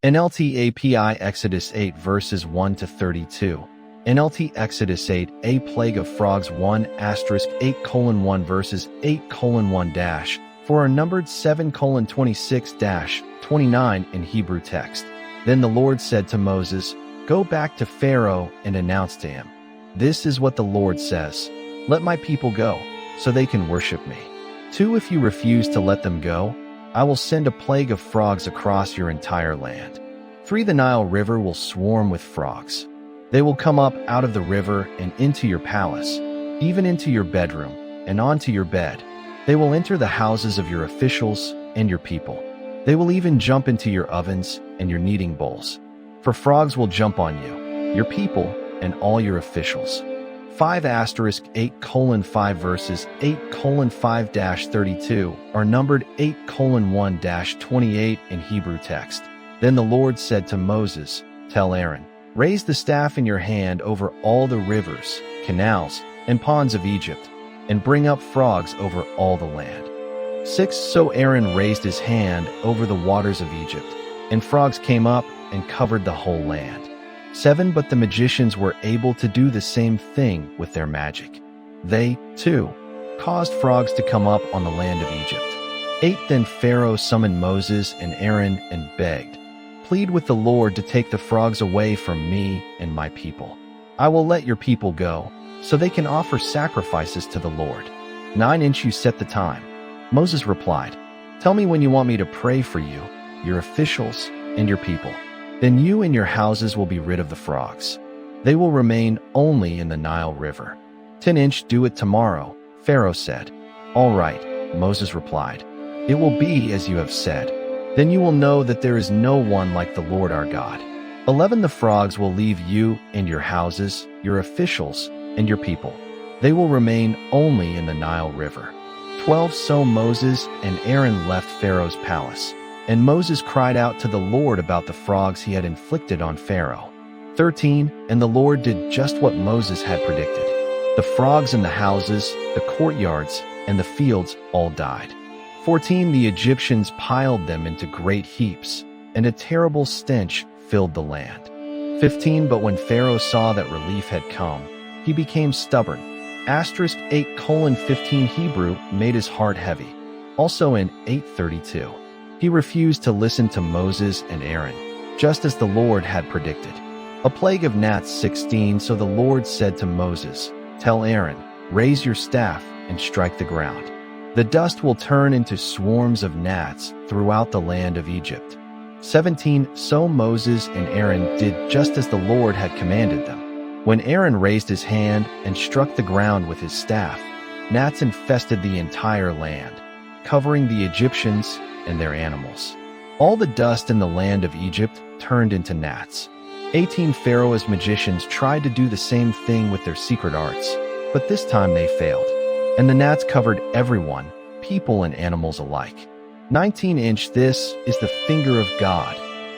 NLT API Exodus 8 verses 1 to 32. NLT Exodus 8 A Plague of Frogs 1*8:1 verses 8:1 for are numbered 7:26-29 in Hebrew text. Then the Lord said to Moses, "Go back to Pharaoh and announce to him, 'This is what the Lord says. Let my people go, so they can worship me.' 2 If you refuse to let them go, I will send a plague of frogs across your entire land. 3 The Nile River will swarm with frogs. They will come up out of the river and into your palace, even into your bedroom and onto your bed. They will enter the houses of your officials and your people. They will even jump into your ovens and your kneading bowls. For frogs will jump on you, your people, and all your officials." 5*8:5 verses 8:5-32 are numbered 8:1-28 in Hebrew text. Then the Lord said to Moses, "Tell Aaron, raise the staff in your hand over all the rivers, canals, and ponds of Egypt, and bring up frogs over all the land." 6 So Aaron raised his hand over the waters of Egypt, and frogs came up and covered the whole land. 7 But the magicians were able to do the same thing with their magic. They, too, caused frogs to come up on the land of Egypt. 8 Then Pharaoh summoned Moses and Aaron and begged, "Plead with the Lord to take the frogs away from me and my people. I will let your people go, so they can offer sacrifices to the Lord." 9 You set the time. Moses replied, "Tell me when you want me to pray for you, your officials, and your people. Then you and your houses will be rid of the frogs. They will remain only in the Nile River." 10 Do it tomorrow, Pharaoh said. "All right," Moses replied. "It will be as you have said. Then you will know that there is no one like the Lord our God." 11 The frogs will leave you and your houses, your officials, and your people. They will remain only in the Nile River. 12 So Moses and Aaron left Pharaoh's palace, and Moses cried out to the Lord about the frogs he had inflicted on Pharaoh. 13 And the Lord did just what Moses had predicted. The frogs in the houses, the courtyards, and the fields all died. 14 The Egyptians piled them into great heaps, and a terrible stench filled the land. 15 But when Pharaoh saw that relief had come, he became stubborn. *8:15 Hebrew made his heart heavy. Also in 8:32. He refused to listen to Moses and Aaron, just as the Lord had predicted. A plague of gnats 16 So the Lord said to Moses, "Tell Aaron, raise your staff and strike the ground. The dust will turn into swarms of gnats throughout the land of Egypt." 17 So Moses and Aaron did just as the Lord had commanded them. When Aaron raised his hand and struck the ground with his staff, gnats infested the entire land, covering the Egyptians and their animals. All the dust in the land of Egypt turned into gnats. 18 Pharaoh's magicians tried to do the same thing with their secret arts, but this time they failed, and the gnats covered everyone, people and animals alike. 19 This is the finger of God,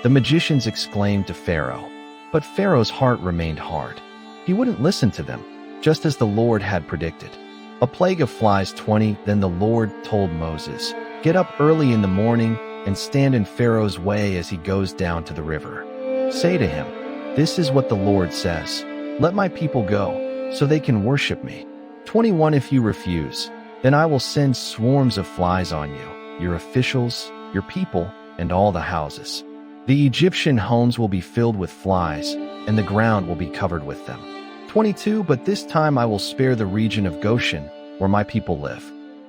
the magicians exclaimed to Pharaoh. But Pharaoh's heart remained hard. He wouldn't listen to them, just as the Lord had predicted. A plague of flies 20 Then the Lord told Moses, "Get up early in the morning and stand in Pharaoh's way as he goes down to the river. Say to him, 'This is what the Lord says. Let my people go, so they can worship me.' 21 If you refuse, then I will send swarms of flies on you, your officials, your people, and all the houses. The Egyptian homes will be filled with flies, and the ground will be covered with them." 22 But this time I will spare the region of Goshen, where my people live.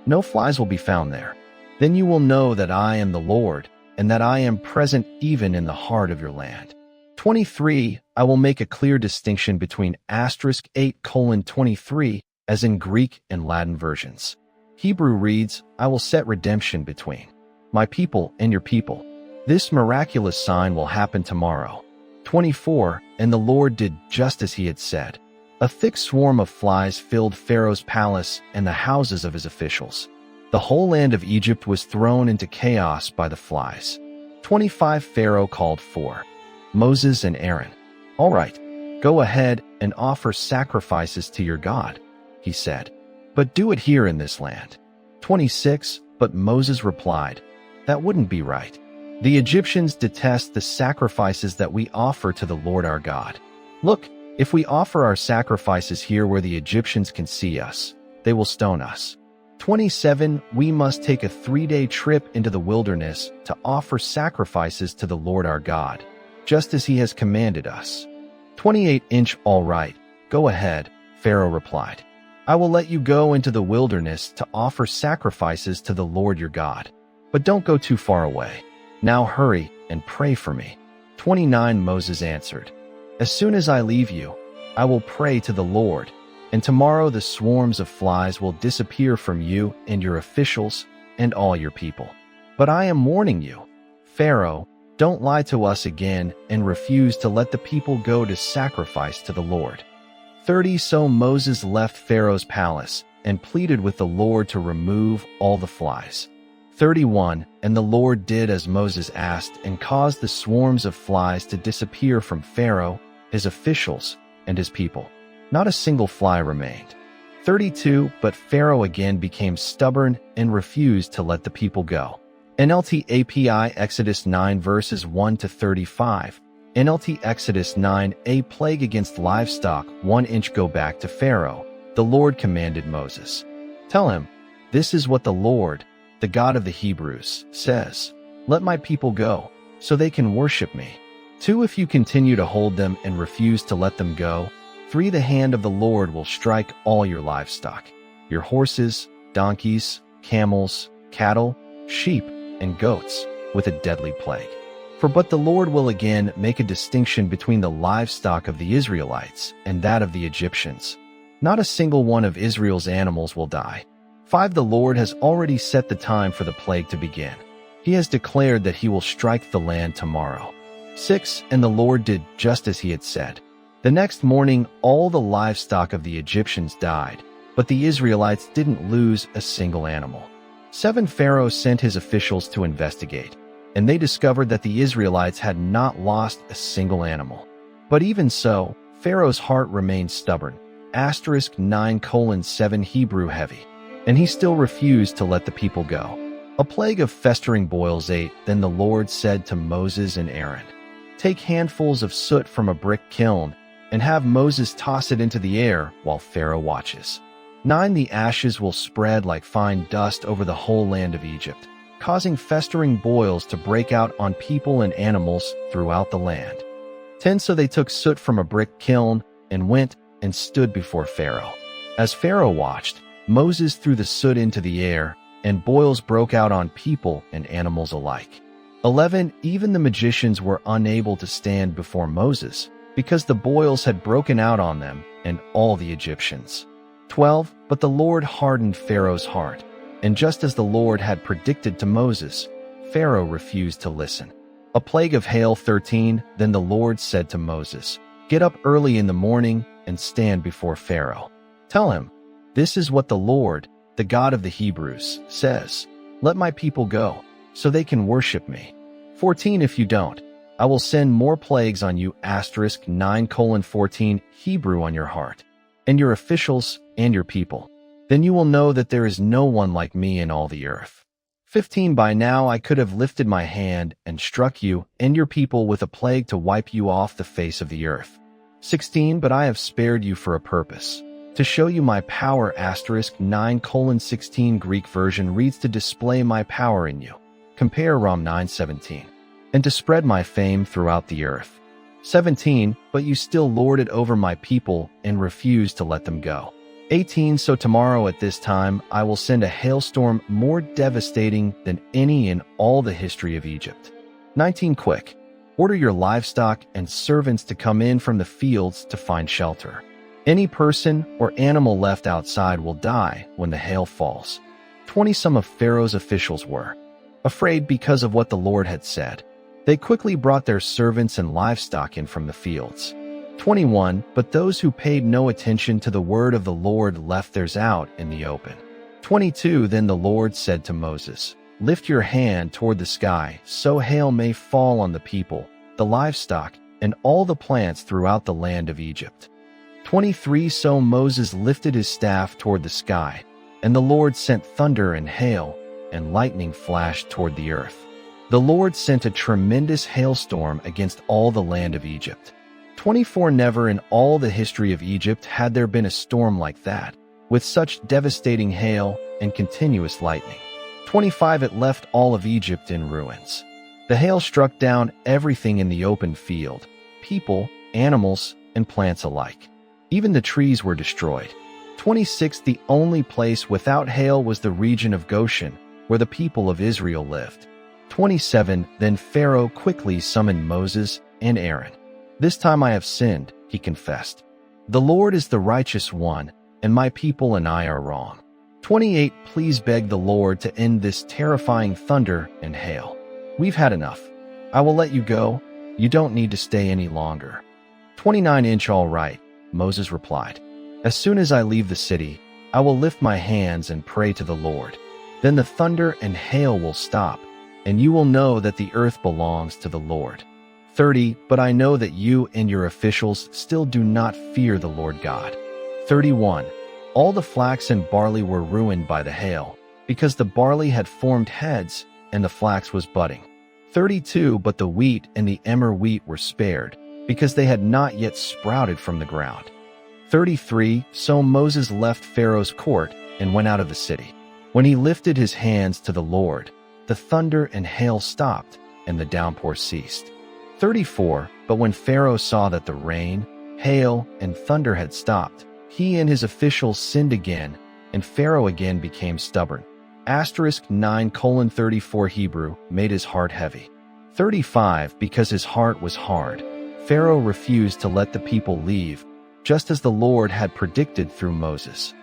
No flies will be found there. Then you will know that I am the Lord, and that I am present even in the heart of your land. 23 I will make a clear distinction between *8:23, as in Greek and Latin versions. Hebrew reads, "I will set redemption between my people and your people. This miraculous sign will happen tomorrow." 24 And the Lord did just as he had said. A thick swarm of flies filled Pharaoh's palace and the houses of his officials. The whole land of Egypt was thrown into chaos by the flies. 25 Pharaoh called for Moses and Aaron. "All right, go ahead and offer sacrifices to your God," he said, "but do it here in this land." 26 But Moses replied, "That wouldn't be right. The Egyptians detest the sacrifices that we offer to the Lord our God. Look, if we offer our sacrifices here where the Egyptians can see us, they will stone us. 27. We must take a 3-day trip into the wilderness to offer sacrifices to the Lord our God, just as he has commanded us. 28. All right, go ahead, Pharaoh replied. I will let you go into the wilderness to offer sacrifices to the Lord your God, but don't go too far away. Now hurry and pray for me. 29. Moses answered, As soon as I leave you, I will pray to the Lord, and tomorrow the swarms of flies will disappear from you and your officials and all your people. But I am warning you, Pharaoh, don't lie to us again and refuse to let the people go to sacrifice to the Lord. 30. So Moses left Pharaoh's palace and pleaded with the Lord to remove all the flies. 31. And the Lord did as Moses asked and caused the swarms of flies to disappear from Pharaoh, his officials, and his people. Not a single fly remained. 32. But Pharaoh again became stubborn and refused to let the people go. NLT API Exodus 9 verses 1 to 35. NLT Exodus 9. A plague against livestock, 1 inch. Go back to Pharaoh. The Lord commanded Moses. Tell him, this is what the Lord, the God of the Hebrews, says. Let my people go, so they can worship me. 2. If you continue to hold them and refuse to let them go, 3. The hand of the Lord will strike all your livestock, your horses, donkeys, camels, cattle, sheep, and goats, with a deadly plague. But the Lord will again make a distinction between the livestock of the Israelites and that of the Egyptians. Not a single one of Israel's animals will die. 5. The Lord has already set the time for the plague to begin. He has declared that he will strike the land tomorrow. 6. And the Lord did just as he had said. The next morning, all the livestock of the Egyptians died, but the Israelites didn't lose a single animal. 7. Pharaoh sent his officials to investigate, and they discovered that the Israelites had not lost a single animal. But even so, Pharaoh's heart remained stubborn, *9:7 Hebrew heavy, and he still refused to let the people go. A plague of festering boils 8. Then the Lord said to Moses and Aaron, Take handfuls of soot from a brick kiln and have Moses toss it into the air while Pharaoh watches. 9. The ashes will spread like fine dust over the whole land of Egypt, causing festering boils to break out on people and animals throughout the land. 10. So they took soot from a brick kiln and went and stood before Pharaoh. As Pharaoh watched, Moses threw the soot into the air, and boils broke out on people and animals alike. 11. Even the magicians were unable to stand before Moses, because the boils had broken out on them and all the Egyptians. 12. But the Lord hardened Pharaoh's heart, and just as the Lord had predicted to Moses, Pharaoh refused to listen. A plague of hail. 13. Then the Lord said to Moses, Get up early in the morning and stand before Pharaoh. Tell him, This is what the Lord, the God of the Hebrews, says. Let my people go, so they can worship me. 14. If you don't, I will send more plagues on you, *9:14 Hebrew on your heart, and your officials and your people. Then you will know that there is no one like me in all the earth. 15. By now I could have lifted my hand and struck you and your people with a plague to wipe you off the face of the earth. 16. But I have spared you for a purpose, to show you my power, *9:16 Greek version reads to display my power in you. Compare Rom 9:17. And to spread my fame throughout the earth. 17. But you still lord it over my people and refuse to let them go. 18. So tomorrow at this time I will send a hailstorm more devastating than any in all the history of Egypt. 19. Quick, order your livestock and servants to come in from the fields to find shelter. Any person or animal left outside will die when the hail falls. 20. Some of Pharaoh's officials were afraid because of what the Lord had said. They quickly brought their servants and livestock in from the fields. 21. But those who paid no attention to the word of the Lord left theirs out in the open. 22. Then the Lord said to Moses, Lift your hand toward the sky, so hail may fall on the people, the livestock, and all the plants throughout the land of Egypt. 23. So Moses lifted his staff toward the sky, and the Lord sent thunder and hail, and lightning flashed toward the earth. The Lord sent a tremendous hailstorm against all the land of Egypt. 24 Never in all the history of Egypt had there been a storm like that, with such devastating hail and continuous lightning. 25 It left all of Egypt in ruins. The hail struck down everything in the open field, people, animals, and plants alike. Even the trees were destroyed. 26 The only place without hail was the region of Goshen, where the people of Israel lived. 27 Then Pharaoh quickly summoned Moses and Aaron. This time I have sinned, he confessed. The Lord is the righteous one, and my people and I are wrong. 28 Please beg the Lord to end this terrifying thunder and hail. We've had enough. I will let you go. You don't need to stay any longer. 29 All right, Moses replied. As soon as I leave the city, I will lift my hands and pray to the Lord. Then the thunder and hail will stop, and you will know that the earth belongs to the Lord. 30 But I know that you and your officials still do not fear the Lord God. 31 All the flax and barley were ruined by the hail, because the barley had formed heads and the flax was budding. 32 But the wheat and the emmer wheat were spared, because they had not yet sprouted from the ground. 33 So Moses left Pharaoh's court and went out of the city. When he lifted his hands to the Lord, the thunder and hail stopped, and the downpour ceased. 34 But when Pharaoh saw that the rain, hail, and thunder had stopped, he and his officials sinned again, and Pharaoh again became stubborn. Asterisk 9:34 Hebrew made his heart heavy. 35 Because his heart was hard, Pharaoh refused to let the people leave, just as the Lord had predicted through Moses.